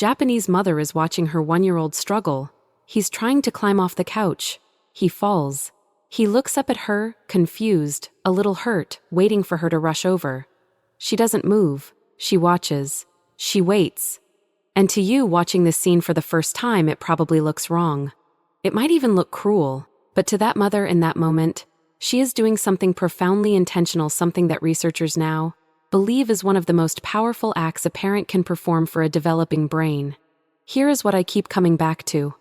Japanese mother is watching her 1-year-old struggle. He's trying to climb off the couch. He falls. He looks up at her, confused, a little hurt, waiting for her to rush over. She doesn't move. She watches. She waits. And to you, watching this scene for the first time, it probably looks wrong. It might even look cruel. But to that mother in that moment, she is doing something profoundly intentional, something that researchers now believe is one of the most powerful acts a parent can perform for a developing brain. Here is what I keep coming back to.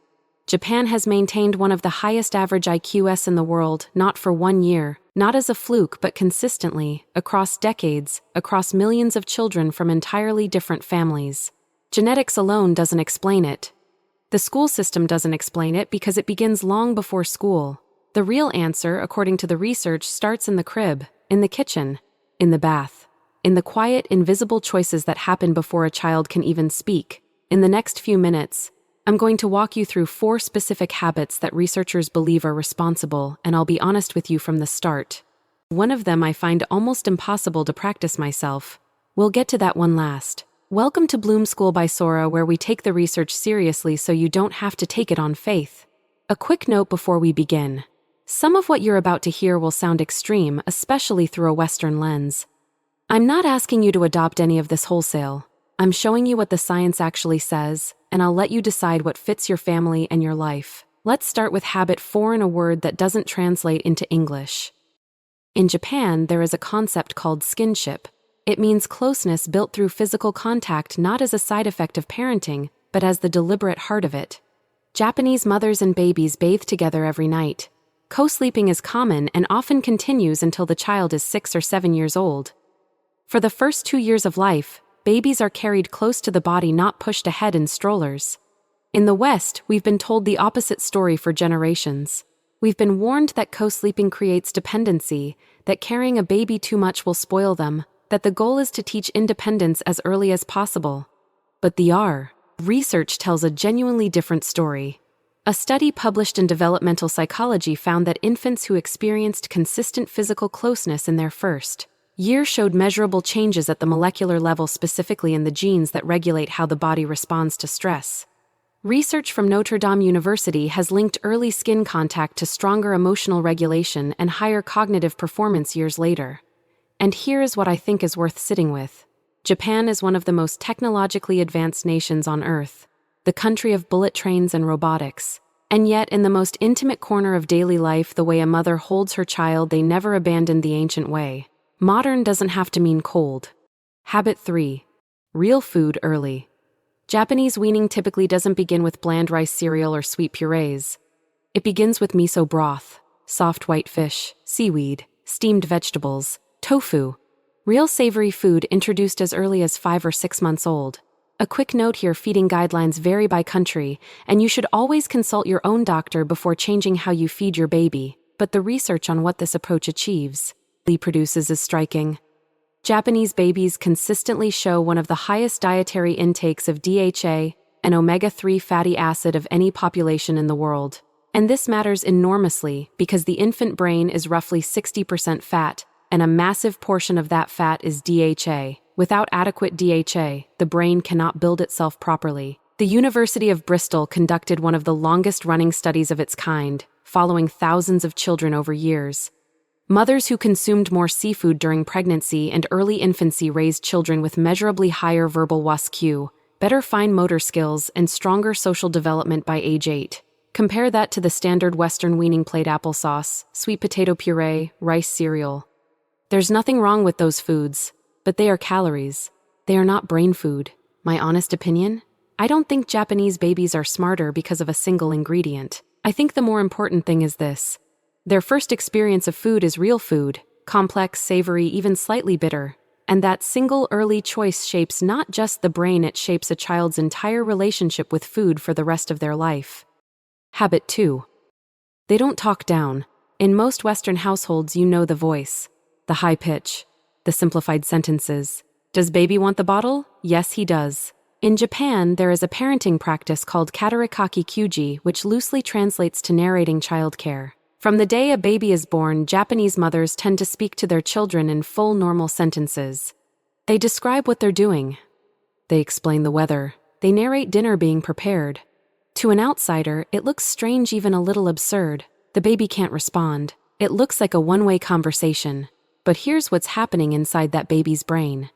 Japan has maintained one of the highest average IQs in the world, not for 1 year, not as a fluke, but consistently, across decades, across millions of children from entirely different families. Genetics alone doesn't explain it. The school system doesn't explain it because it begins long before school. The real answer, according to the research, starts in the crib, in the kitchen, in the bath, in the quiet, invisible choices that happen before a child can even speak. In the next few minutes, I'm going to walk you through 4 specific habits that researchers believe are responsible, and I'll be honest with you from the start. One of them I find almost impossible to practice myself. We'll get to that one last. Welcome to Bloom School by Sora, where we take the research seriously so you don't have to take it on faith. A quick note before we begin. Some of what you're about to hear will sound extreme, especially through a Western lens. I'm not asking you to adopt any of this wholesale. I'm showing you what the science actually says, and I'll let you decide what fits your family and your life. Let's start with habit 4 in a word that doesn't translate into English. In Japan, there is a concept called skinship. It means closeness built through physical contact, not as a side effect of parenting, but as the deliberate heart of it. Japanese mothers and babies bathe together every night. Co-sleeping is common and often continues until the child is 6 or 7 years old. For the first 2 years of life, babies are carried close to the body, not pushed ahead in strollers. In the West, we've been told the opposite story for generations. We've been warned that co-sleeping creates dependency, that carrying a baby too much will spoil them, that the goal is to teach independence as early as possible. But the research tells a genuinely different story. A study published in Developmental Psychology found that infants who experienced consistent physical closeness in their first year showed measurable changes at the molecular level, specifically in the genes that regulate how the body responds to stress. Research from Notre Dame University has linked early skin contact to stronger emotional regulation and higher cognitive performance years later. And here is what I think is worth sitting with. Japan is one of the most technologically advanced nations on Earth, the country of bullet trains and robotics. And yet, in the most intimate corner of daily life, the way a mother holds her child, they never abandoned the ancient way. Modern doesn't have to mean cold. Habit 3. Real food early. Japanese weaning typically doesn't begin with bland rice cereal or sweet purees. It begins with miso broth, soft white fish, seaweed, steamed vegetables, tofu. Real savory food introduced as early as 5 or 6 months old. A quick note here, feeding guidelines vary by country, and you should always consult your own doctor before changing how you feed your baby. But the research on what this approach achieves produces is striking. Japanese babies consistently show one of the highest dietary intakes of DHA, an omega-3 fatty acid, of any population in the world. And this matters enormously because the infant brain is roughly 60% fat, and a massive portion of that fat is DHA. Without adequate DHA, the brain cannot build itself properly. The University of Bristol conducted one of the longest-running studies of its kind, following thousands of children over years. Mothers who consumed more seafood during pregnancy and early infancy raised children with measurably higher verbal WASQ, better fine motor skills, and stronger social development by age 8. Compare that to the standard Western weaning plate: applesauce, sweet potato puree, rice cereal. There's nothing wrong with those foods, but they are calories. They are not brain food. My honest opinion? I don't think Japanese babies are smarter because of a single ingredient. I think the more important thing is this. Their first experience of food is real food, complex, savory, even slightly bitter. And that single early choice shapes not just the brain, it shapes a child's entire relationship with food for the rest of their life. Habit 2. They don't talk down. In most Western households, you know the voice, the high pitch, the simplified sentences. Does baby want the bottle? Yes, he does. In Japan, there is a parenting practice called Katarikkake Ikuji, which loosely translates to narrating childcare. From the day a baby is born, Japanese mothers tend to speak to their children in full normal sentences. They describe what they're doing. They explain the weather, They narrate dinner being prepared. To an outsider, it looks strange, even a little absurd. The baby can't respond. It looks like a one-way conversation. But here's what's happening inside that baby's brain.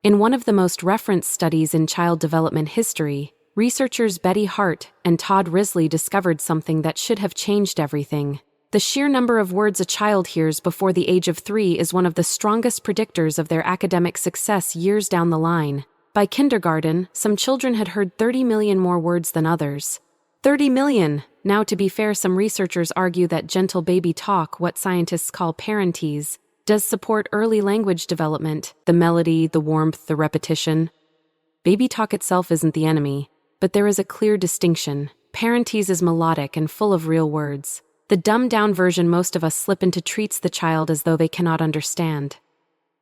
In one of the most referenced studies in child development history, researchers Betty Hart and Todd Risley discovered something that should have changed everything. The sheer number of words a child hears before the age of 3 is one of the strongest predictors of their academic success years down the line. By kindergarten, some children had heard 30 million more words than others. 30 million! Now, to be fair, some researchers argue that gentle baby talk, what scientists call parentese, does support early language development, the melody, the warmth, the repetition. Baby talk itself isn't the enemy, but there is a clear distinction. Parentese is melodic and full of real words. The dumbed-down version most of us slip into treats the child as though they cannot understand.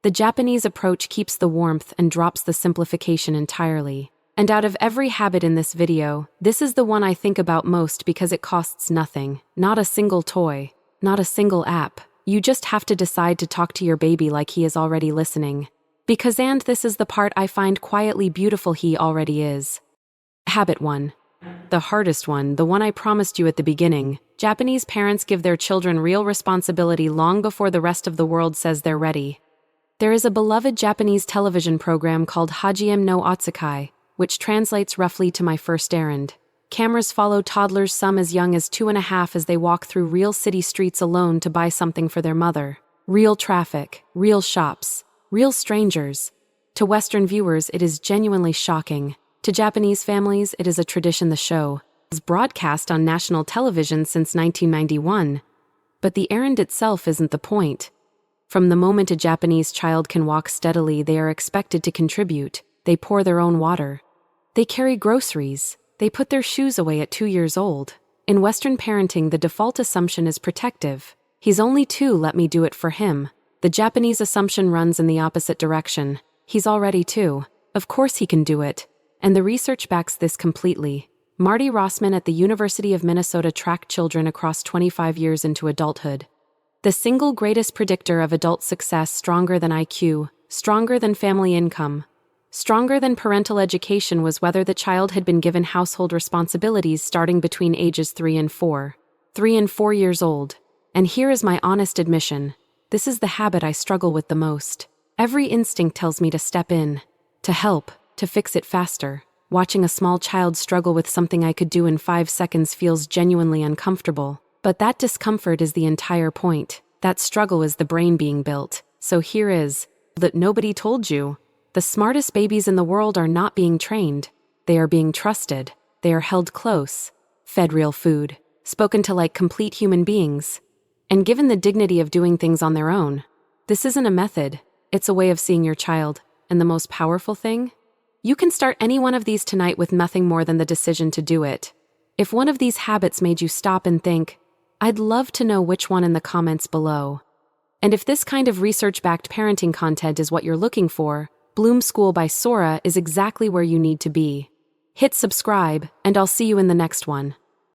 The Japanese approach keeps the warmth and drops the simplification entirely. And out of every habit in this video, this is the one I think about most because it costs nothing. Not a single toy, not a single app. You just have to decide to talk to your baby like he is already listening. And this is the part I find quietly beautiful, he already is. Habit 1. The hardest one, the one I promised you at the beginning. Japanese parents give their children real responsibility long before the rest of the world says they're ready. There is a beloved Japanese television program called Hajime no Otsukai, which translates roughly to My First Errand. Cameras follow toddlers, some as young as 2.5, as they walk through real city streets alone to buy something for their mother. Real traffic, real shops, real strangers. To Western viewers, it is genuinely shocking. To Japanese families, it is a tradition. The show is broadcast on national television since 1991. But the errand itself isn't the point. From the moment a Japanese child can walk steadily, they are expected to contribute. They pour their own water. They carry groceries. They put their shoes away at 2 years old. In Western parenting, the default assumption is protective. He's only 2, let me do it for him. The Japanese assumption runs in the opposite direction. He's already 2. Of course he can do it. And the research backs this completely. Marty Rossmann at the University of Minnesota tracked children across 25 years into adulthood. The single greatest predictor of adult success, stronger than IQ, stronger than family income, stronger than parental education, was whether the child had been given household responsibilities starting between ages 3 and 4. 3 and 4 years old. And here is my honest admission. This is the habit I struggle with the most. Every instinct tells me to step in, to help, to fix it faster. Watching a small child struggle with something I could do in 5 seconds feels genuinely uncomfortable. But that discomfort is the entire point. That struggle is the brain being built. So here is that nobody told you. The smartest babies in the world are not being trained. They are being trusted. They are held close, fed real food, spoken to like complete human beings, and given the dignity of doing things on their own. This isn't a method. It's a way of seeing your child. And the most powerful thing? You can start any one of these tonight with nothing more than the decision to do it. If one of these habits made you stop and think, I'd love to know which one in the comments below. And if this kind of research-backed parenting content is what you're looking for, Bloom School by Sora is exactly where you need to be. Hit subscribe, and I'll see you in the next one.